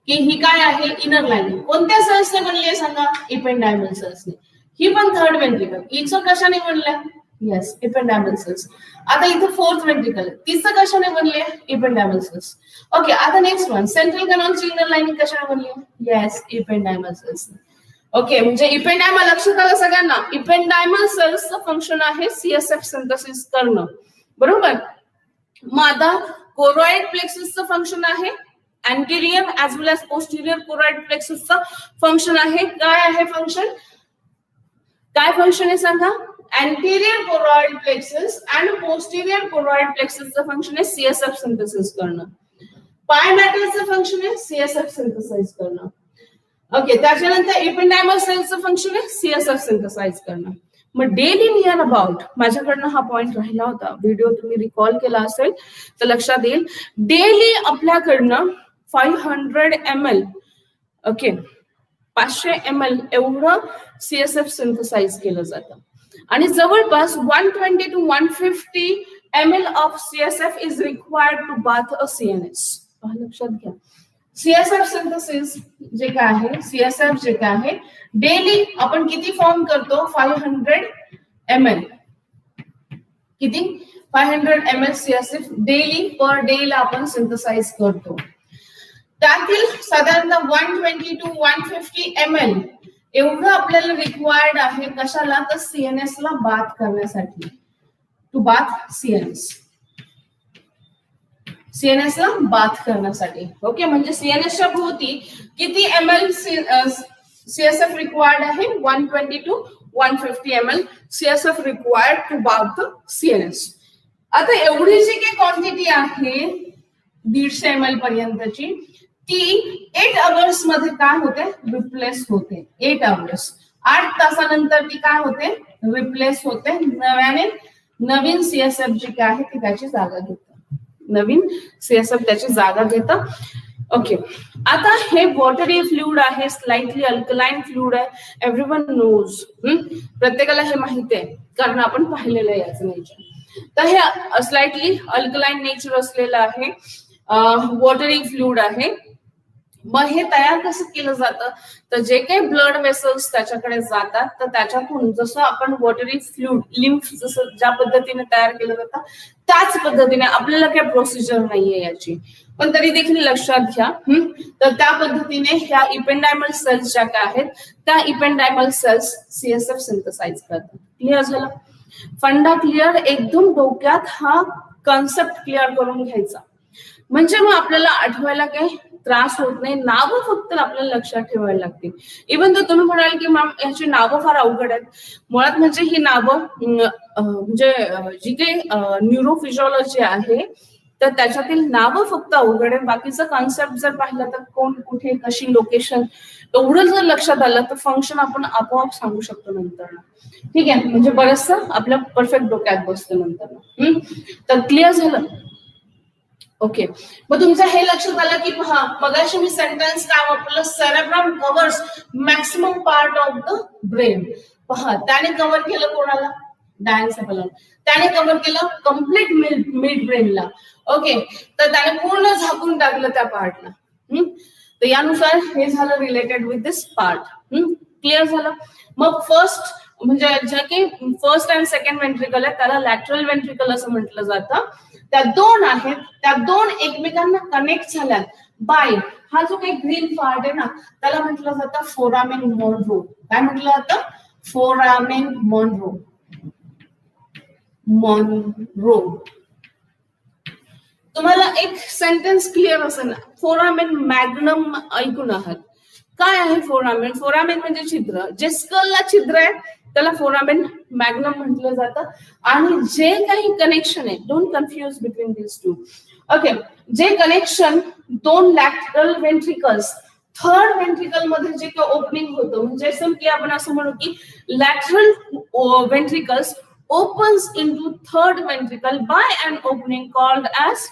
की ही काय आहे, इनर लाइनिंग. कोणत्या सेल्सने बनली आहे सांगा, एपेंडायमल सेल्सने. ही पण थर्ड वेंट्रिकल, हिचं कशाने बनलं, येस एपेंडायमल सेल्स. आता इथं फोर्थ वेंट्रिकल, तिचं कशाने बनली आहे, एपेंडायमल सेल्स. ओके, आता नेक्स्ट वन, सेंट्रल कॅनलची इनर लाइनिंग कशाने बनली आहे, येस एपेंडायमल सेल्स. ओके, म्हणजे इपेंडायमल लक्षात आलं सगळ्यांना, इपेंडायमल सेल्सचं फंक्शन आहे सीएसएफ सिंथेसिस करणं, बरोबर. मग आता कोरॉइड प्लेक्ससचं फंक्शन आहे anterior as well age posterior choroid प्लेक्ससचं function आहे. काय आहे फंक्शन, काय फंक्शन आहे सांगा, अँटीरियर कोरॉइड प्लेक्सस आणि पोस्टिरियर कोरॉइड प्लेक्ससचं फंक्शन आहे सीएसएफ सिंथेसिस करणं. पाय मॅटरचं फंक्शन आहे सीएसएफ सिंथेसाइज करणं. ओके, त्याच्यानंतर एपेंडायमल सेल्सचं फंक्शन आहे सीएसएफ सिंथेसाइज करणं. मग डेली नियर अबाउट, माझ्याकडनं हा पॉइंट राहिला होता, व्हिडिओ तुम्ही रिकॉल केला असेल तर लक्षात येईल. डेली आपल्याकडनं 500 ml, ओके 500 ml एवढं सीएसएफ सिंथेसाइज केलं जातं, आणि जवळपास 120 to 150 ml of CSF is required to bath a CNS. लक्षात घ्या, सीएसएफ सिंथेसिस जे काय आहे, सीएसएफ जे काय आहे, डेली आपण किती फॉर्म करतो, 500 ml. किती 500 ml CSF daily per day ला आपण सिंथसाइज करतो. त्यातील साधारणतः 120 to 150 ml एवढं आपल्याला रिक्वायर्ड आहे कशाला तर CNS ला बाथ करण्यासाठी. टू बाथ CNS ला बाथ करण्यासाठी. ओके, म्हणजे CNS च्या भोवती किती ml CSF रिक्वायर्ड आहे 120 to 150 ml CSF required to bath the CNS. आता एवढी जी काही क्वांटिटी आहे 150 ml पर्यंतची ती 8 आवर्स मध्ये काय होते रिप्लेस होते. 8 आवर्स 8 तासानंतर ती काय होते रिप्लेस होते. नवीन CSF जी काय आहे ती त्याची जागा घेतं. नवीन CSF त्याची जागा घेतं. ओके, आता हे वॉटरी फ्लुइड आहे, स्लाइटली अल्कलाइन फ्लुइड आहे. एव्हरीवन नोज, प्रत्येकाला हे माहिती आहे कारण आपण पाहिलेलं आहे याचं नेचर. तर हे स्लाइटली अल्कलाइन नेचर असलेलं आहे, वॉटरी फ्लुइड आहे. मग हे तयार कसं केलं जातं तर जे काही ब्लड वेसल्स त्याच्याकडे जातात तर त्याच्यातून जसं आपण वॉटरी फ्लुइड लिम्फ जसं ज्या पद्धतीने तयार केलं जातं त्याच पद्धतीने, आपल्याला काही प्रोसिजर नाहीये याची पण तरी देखील लक्षात घ्या. तर त्या पद्धतीने ह्या इपेंडायमल सेल्स ज्या काय आहेत त्या इपेंडायमल सेल्स CSF सिंथसाइज करतात. क्लिअर झालं? फंडा क्लिअर? एकदम डोक्यात हा कॉन्सेप्ट क्लिअर करून घ्यायचा म्हणजे मग आपल्याला आठवायला काही त्रास होत नाही. नावं फक्त आपल्याला लक्षात ठेवायला लागतील. इव्हन तर तुम्ही म्हणाल की मॅम याची नावं फार अवघड आहेत. मुळात म्हणजे ही नावं म्हणजे जी काही न्यूरोफिजिओलॉजी आहे तर त्याच्यातील नावं फक्त अवघड आहे. बाकीचं कॉन्सेप्ट जर पाहिलं तर कोण कुठे कशी लोकेशन एवढं जर लक्षात आलं तर फंक्शन आपण आपोआप सांगू शकतो नंतर. ठीक आहे, म्हणजे बरंचसं आपल्या परफेक्ट डोक्यात बसतं नंतर. तर क्लिअर झालं? ओके, मग तुमचं हे लक्षात आलं की पहा मगाशी मी सेंटेन्स काय वापरलं, cerebrum covers maximum part of the brain. पहा त्याने कव्हर केलं कोणाला, डायन्सेफेलॉन. त्याने कव्हर केलं कम्प्लीट मिड ब्रेनला. ओके, तर त्याने पूर्ण झाकून टाकलं त्या पार्टला. तर यानुसार हे झालं related with this part. Clear झालं? मग फर्स्ट म्हणजे जे काही फर्स्ट अँड सेकंड वेंट्रिकल आहे त्याला लॅटरल वेंट्रिकल असं म्हटलं जातं. त्या दोन आहेत, त्या दोन एकमेकांना कनेक्ट झाल्यात बाय हा जो काही ग्रीन पार्ट आहे ना त्याला म्हटलं जातं फोरामेन मॉन्रो. काय म्हटलं जातं? फोरामेन मॉन्रो. तुम्हाला एक सेंटेन्स क्लिअर असेल, फोरामेन मॅग्नम ऐकून आहात. काय आहे फोरामेन? फोरामेन म्हणजे छिद्र. जे स्कलला छिद्र आहे त्याला फोरामेन मॅग्नम म्हटलं जातं. आणि जे काही कनेक्शन आहे, don't confuse between this two. Okay, जे कनेक्शन दोन लॅटरल वेंट्रिकल्स थर्ड वेंट्रिकल मध्ये जे काही ओपनिंग होतं म्हणजे की आपण असं म्हणू की lateral ventricles opens into third ventricle by an opening called as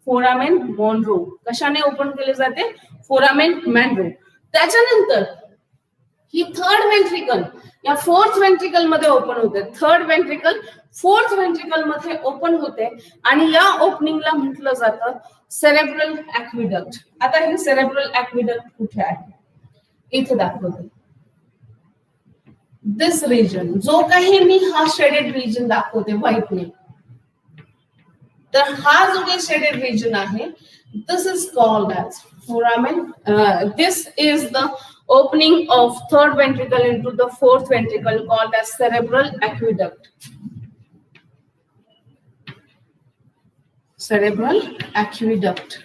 foramen Monro. कशाने ओपन केले जाते? फोरामेन मॉन्रो. त्याच्यानंतर ही थर्ड वेंट्रिकल या फोर्थ वेंट्रिकल मध्ये ओपन होते. थर्ड वेंट्रिकल फोर्थ वेंट्रिकल मध्ये ओपन होते आणि या ओपनिंगला म्हटलं जातं सेरेब्रल ऍक्विडक्ट. आता हे सेरेब्रल ऍक्विडक्ट कुठे आहे? इथे दाखवते. दिस रिजन जो काही मी हा शेडेड रिजन दाखवते व्हाईटने, तर हा जो काही शेडेड रिजन आहे this is called as foramen. This is the opening of third ventricle into the fourth ventricle called as cerebral aqueduct. Cerebral aqueduct.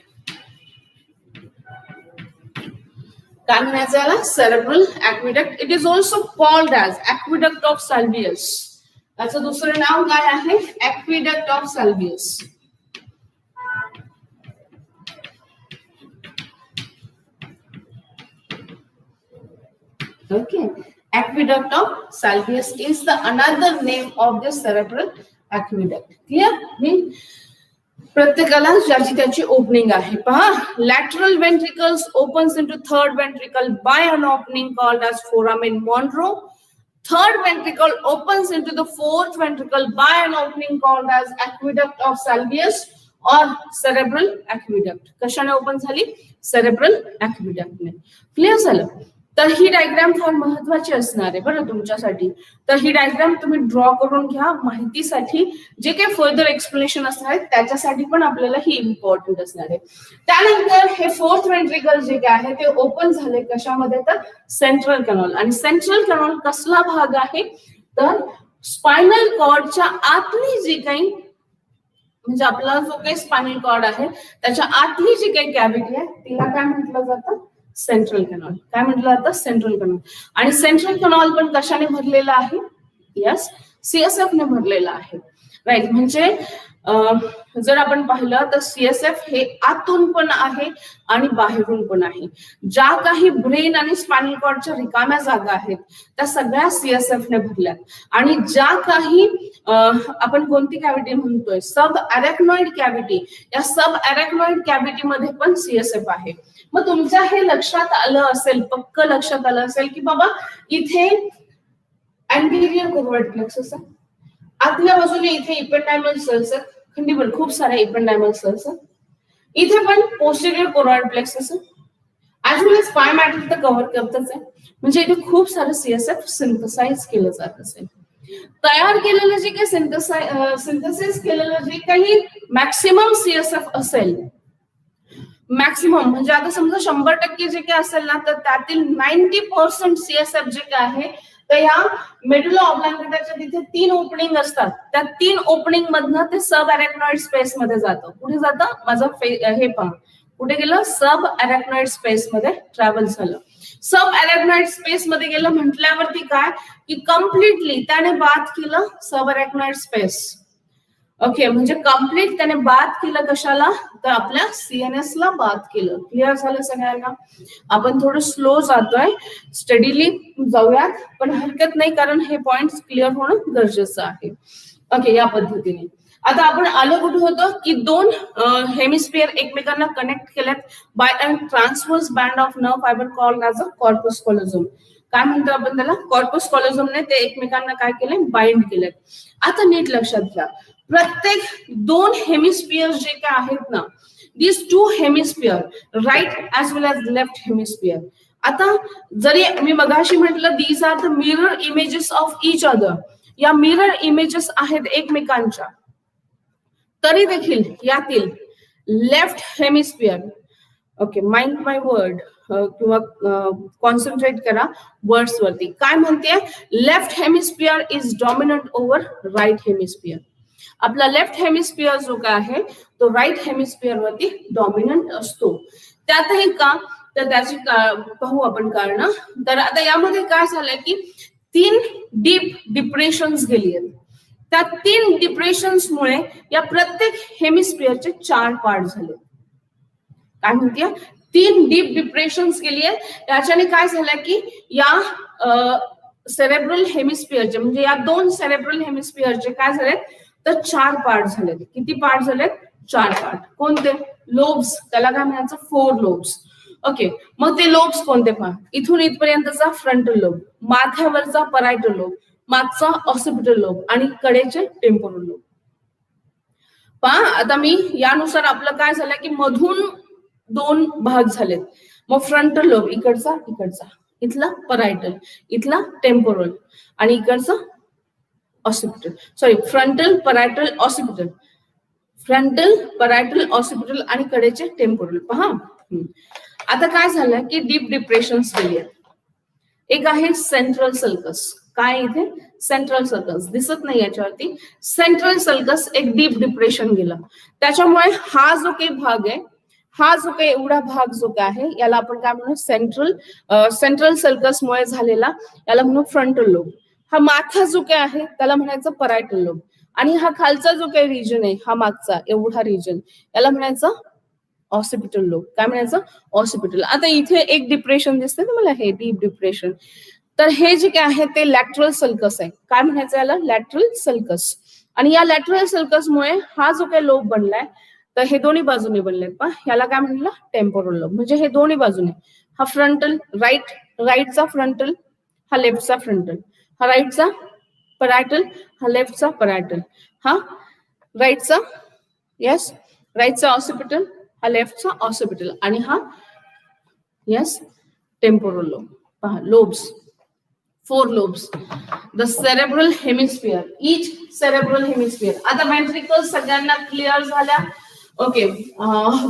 काय म्हणायचं याला? Cerebral aqueduct. It is also called as aqueduct of Salvius. याचं दुसरं नाव काय आहे? Aqueduct of Salvius. Okay, aqueduct of Salvius is the another name of the cerebral aqueduct. Clear? प्रत्येकाला ज्याची त्याची ओपनिंग आहे. पहा, lateral ventricles opens into third ventricle by an opening called as foramen Monro. Third ventricle opens into the fourth ventricle by an opening called as aqueduct of Salvius or cerebral aqueduct. कशाने ओपन झाली? Cerebral aqueduct ने. क्लिअर झालं? तर ही डायग्राम फार महत्वाची असणार आहे बरं तुमच्यासाठी. तर ही डायग्राम तुम्ही ड्रॉ करून घ्या माहितीसाठी. जे काही फर्दर एक्सप्लेनेशन असणार आहे त्याच्यासाठी पण आपल्याला ही इम्पॉर्टंट असणार आहे. त्यानंतर हे फोर्थ वेंट्रिकल जे काय आहे ते ओपन झाले कशामध्ये, तर सेंट्रल कॅनॉल. आणि सेंट्रल कॅनॉल कसला भाग आहे, तर स्पायनल कॉर्डच्या आतली जी काही, म्हणजे आपला जो काही स्पायनल कॉर्ड आहे त्याच्या आतली जी काही कॅव्हिटी आहे तिला काय म्हटलं जातं, सेंट्रल कॅनॉल. काय म्हटलं जातं, सेंट्रल कॅनॉल. आणि सेंट्रल कॅनॉल पण कशाने भरलेला आहे, यस, सीएसएफ ने भरलेला आहे. राईट. म्हणजे जर आपण पाहिलं तर सीएसएफ हे आतून पण आहे आणि बाहेरून पण आहे. ज्या काही ब्रेन आणि स्पायनल कॉर्डच्या रिकाम्या जागा आहेत त्या सगळ्या सीएसएफ ने भरल्यात. आणि ज्या काही आपण कोणती कॅव्हिटी म्हणतोय, सब अरेक्नॉइड कॅव्हिटी, या सब अरेक्नॉइड कॅव्हिटी मध्ये पण सीएसएफ आहे. मग तुमच्या हे लक्षात आलं असेल, पक्क लक्षात आलं असेल की बाबा इथे अँटेरियर कोरोइड प्लेक्सस आहे, आतल्या बाजूने इथे इपेंडायमल सेल्स आहेत, खंडीभर खूप साऱ्या इपेंडायमल सेल्स आहेत. इथे पण पोस्टेरियर कोरोइड प्लेक्सस आहे, ऍज वेल एज पाय मॅटर तर कव्हर करतच आहे. म्हणजे इथे खूप सारं सीएसएफ सिंथसाइज केलं जात असेल. तयार केलेलं जे काही सिंथेसिस केलेलं जे काही मॅक्सिमम सीएसएफ असेल, मॅक्सिमम म्हणजे आता समजा 100% जे काही असेल ना, तर त्यातील 90% सीएसएफ जे काय आहे तर या मेडुला ऑब्लांगेटाच्या तिथे 3 ओपनिंग असतात. त्या 3 ओपनिंग मधनं ते सब अरेक्नॉइड स्पेस मध्ये जातं. कुठे जातं, माझं हे पहा कुठे गेलं, सब अरेक्नॉइड स्पेस मध्ये ट्रॅव्हल झालं. सब अरेक्नॉइड स्पेस मध्ये गेलं म्हटल्यावरती काय की कम्प्लिटली त्याने बाद केलं सब अरेक्नॉइड स्पेस. ओके, म्हणजे कम्प्लीट त्याने बाद केलं कशाला, तर आपल्या सीएनएस ला बाद केलं. क्लिअर झालं सगळ्यांना. आपण थोडं स्लो जातोय, स्टडीली जाऊयात, पण हरकत नाही कारण हे पॉइंट्स क्लिअर होणं गरजेचं आहे. ओके, या पद्धतीने आता आपण आलो कुठे होतो की 2 हेमिस्फिअर एकमेकांना कनेक्ट केलेत by a transverse band of nerve fibre called as a corpus callosum. काय म्हणतो आपण त्याला, कॉर्पस कॉलोझोमने ते एकमेकांना काय केले, बाइंड केलेत. आता नीट लक्षात घ्या, प्रत्येक 2 हेमिस्फिअर जे काय आहेत ना, these 2 hemisphere right as well as left hemisphere. आता जरी मी मगाशी म्हटलं these are the mirror images of each other, या मिरर इमेजेस आहेत एकमेकांच्या, तरी देखील यातील left hemisphere, okay mind my word किंवा कॉन्सन्ट्रेट करा वर्ड्स वरती, काय म्हणते, left hemisphere is dominant over right hemisphere. आपला लेफ्ट हेमिस्फिअर जो काय आहे तो राईट हेमिस्फिअर वरती डॉमिनंट असतो. त्यातही का, तर त्याची पाहू आपण कारण. तर आता यामध्ये काय झालंय की 3 डीप डिप्रेशन्स गेली आहेत. त्या 3 डिप्रेशन्समुळे या प्रत्येक हेमिस्फिअरचे 4 पार्ट झाले. काय म्हणते, 3 डीप डिप्रेशन्स गेली आहेत. त्याच्याने काय झालं की या सेरेब्रल हेमिस्फिअरचे, म्हणजे या 2 सेरेब्रल हेमिस्फिअरचे काय झालेत, तर 4 पार्ट झालेत. किती पार्ट झालेत, 4 पार्ट. कोणते, लोब्स, त्याला काय म्हणायचं, 4 लोब्स. ओके, मग ते लोब्स कोणते पहा, इथून इथपर्यंतचा फ्रंटल लोब, माथ्यावरचा परायटल लोब, मागचा ऑसिपिटल लोब आणि कडेचे टेम्पोरल लोब. पहा आता मी यानुसार आपलं काय झालं की मधून 2 भाग झालेत. मग फ्रंटल लोब इकडचा, इकडचा, इथला परायटल, इथला टेम्पोरल आणि इकडचा occipital, sorry frontal parietal occipital, frontal parietal occipital आणि कडेचे टेम्पोरल. पहा आता काय झालं की डीप डिप्रेशन्स गेली आहेत. एक आहे सेंट्रल सल्कस, काय इथे सेंट्रल सल्कस दिसत नाही याच्यावरती, सेंट्रल सल्कस एक डीप डिप्रेशन गेलं. त्याच्यामुळे हा जो काही भाग आहे, हा जो काही एवढा भाग जो काय आहे याला आपण काय म्हणू, सेंट्रल सल्कस मुळे झालेला याला म्हणू फ्रंटल लोब. हा माथा जो काय आहे त्याला म्हणायचं परायटल लोब. आणि हा खालचा जो काही रिजन आहे, हा मागचा एवढा रिजन, याला म्हणायचं ऑसिपिटल लोब. काय म्हणायचं, ऑसिपिटल. आता इथे एक डिप्रेशन दिसते ना मला, हे डीप डिप्रेशन. तर हे जे काय आहे ते लॅटरल सल्कस आहे. काय म्हणायचं याला, लॅटरल सल्कस. आणि या लॅटरल सल्कस मुळे हा जो काही लोब बनलाय, तर हे दोन्ही बाजूने बनलेत पहा, याला काय म्हणलं, टेम्पोरल लोब. म्हणजे हे दोन्ही बाजूने, हा फ्रंटल राईटचा फ्रंटल, हा लेफ्टचा फ्रंटल, हा राईटचा परायटल, हा लेफ्टचा परायटल, हा राईटचा, यस राईटचा ऑसिपिटल, हा लेफ्टचा ऑसिपिटल आणि हा yes temporal lobe. lobes, 4 lobes. The cerebral hemisphere, each cerebral hemisphere. आता ventricles सगळ्यांना क्लिअर झाल्या. ओके,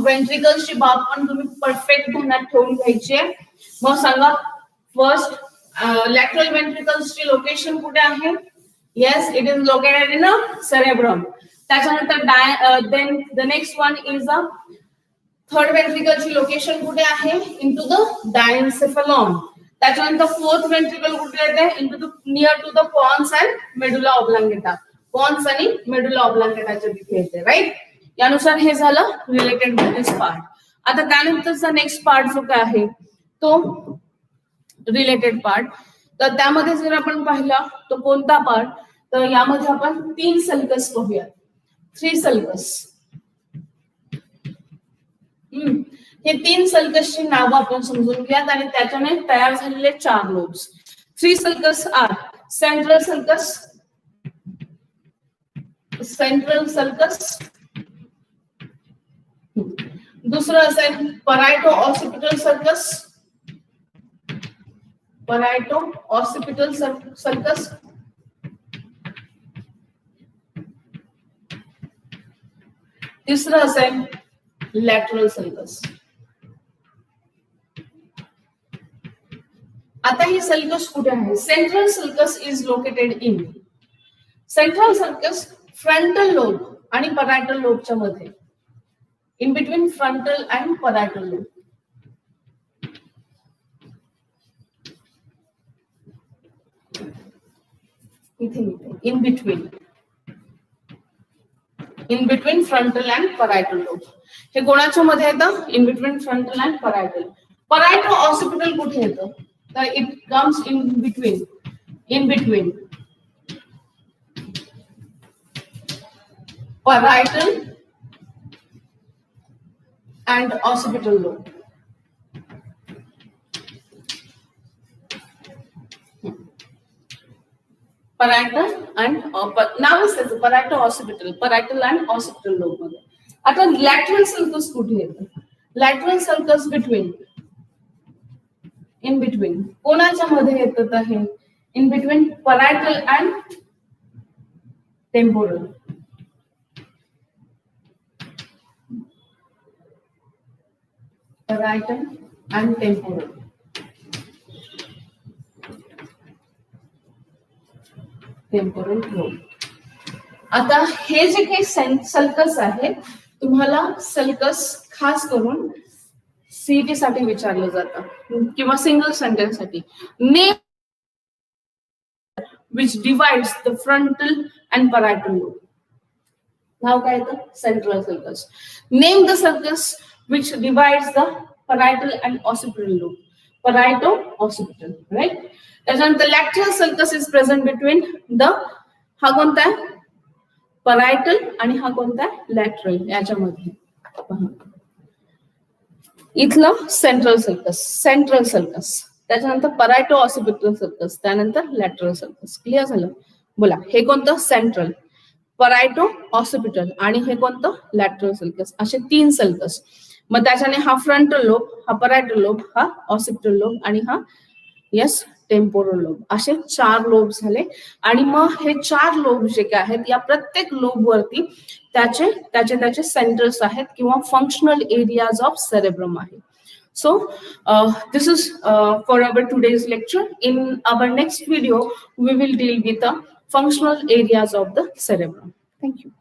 ventricles ची बाब पण तुम्ही परफेक्ट ध्यानात ठेवून घ्यायची आहे. मग सांगा फर्स्ट lateral ventricles ची लोकेशन कुठे आहे? Yes, it is located in a cerebrum. त्याच्यानंतर then the next one is a third ventricle ची लोकेशन कुठे आहे? Into the diencephalon. त्याच्यानंतर फोर्थ वेंट्रिकल कुठे येते? into the near to the pons and medulla oblongata. pons आणि medulla oblongataच्या तिथे येते, राईट? यानुसार हे झालं रिलेटेड विथ दिस पार्ट. आता त्यानंतरचा नेक्स्ट पार्ट जो काय आहे तो रिलेटेड पार्ट. तर त्यामध्ये जर आपण पाहिला तो कोणता पार्ट, तर यामध्ये आपण 3 सल्कस पाहूया. 3 सल्कस. हे 3 सल्कसची नावं आपण समजून घेऊयात आणि त्याच्याने तयार झालेले 4 lobes. 3 sulcus are central sulcus, central sulcus, दुसरं असेल parieto occipital sulcus, parieto occipital sulcus, तिसरं असेल लॅटरल सर्कस. आता ही सल्कस कुठे आहे? Central sulcus is located in central sulcus frontal lobe आणि परायटल लोबच्या मध्ये, in between frontal and parietal lobe. इथे in between frontal and parietal lobe. हे कोणाच्या मध्ये येतं? In between frontal and parietal. Parieto occipital कुठे येतं? तर it comes in between parietal and occipital lobe. Parietal and now it says parieto occipital, parietal and occipital lobe मध्ये. आता lateral sulcus कुठे येतं? lateral sulcus in between कोणाच्या मध्ये येतं आहे? in between parietal and temporal. Parietal and temporal. Temporal lobe. आता हे जे काही सल्कस आहे, तुम्हाला सल्कस खास करून सीईटी साठी विचारलं जातं किंवा सिंगल सेंटेन्स साठी. Name which divides the frontal and parietal lobe. नाव काय येतं? Central sulcus. Name the sulcus which divides the parietal and occipital lobe. Parieto occipital, right? त्याच्यानंतर lateral sulcus is present between the, हा कोणता आहे? parietal आणि हा कोणता आहे? lateral. याच्यामध्ये इथलं सेंट्रल sulcus, त्याच्यानंतर parieto occipital sulcus, त्यानंतर lateral sulcus. क्लिअर झालं? बोला, हे कोणतं? सेंट्रल, परायटो ऑसिपिटल आणि हे कोणतं? Lateral sulcus. असे 3 सल्कस. मग त्याच्याने हा फ्रंटल लोब, हा परायटल लोब, हा ऑसिपिटल लोब आणि हा यस टेम्पोरल लोब, असे 4 लोब झाले. आणि मग हे 4 लोब जे काय आहेत, या प्रत्येक लोब वरती त्याचे सेंटर्स आहेत किंवा फंक्शनल एरियाज ऑफ सेरेब्रम आहे. So this is for our today's lecture. In our next video, we will deal with the functional areas of the cerebrum. Thank you.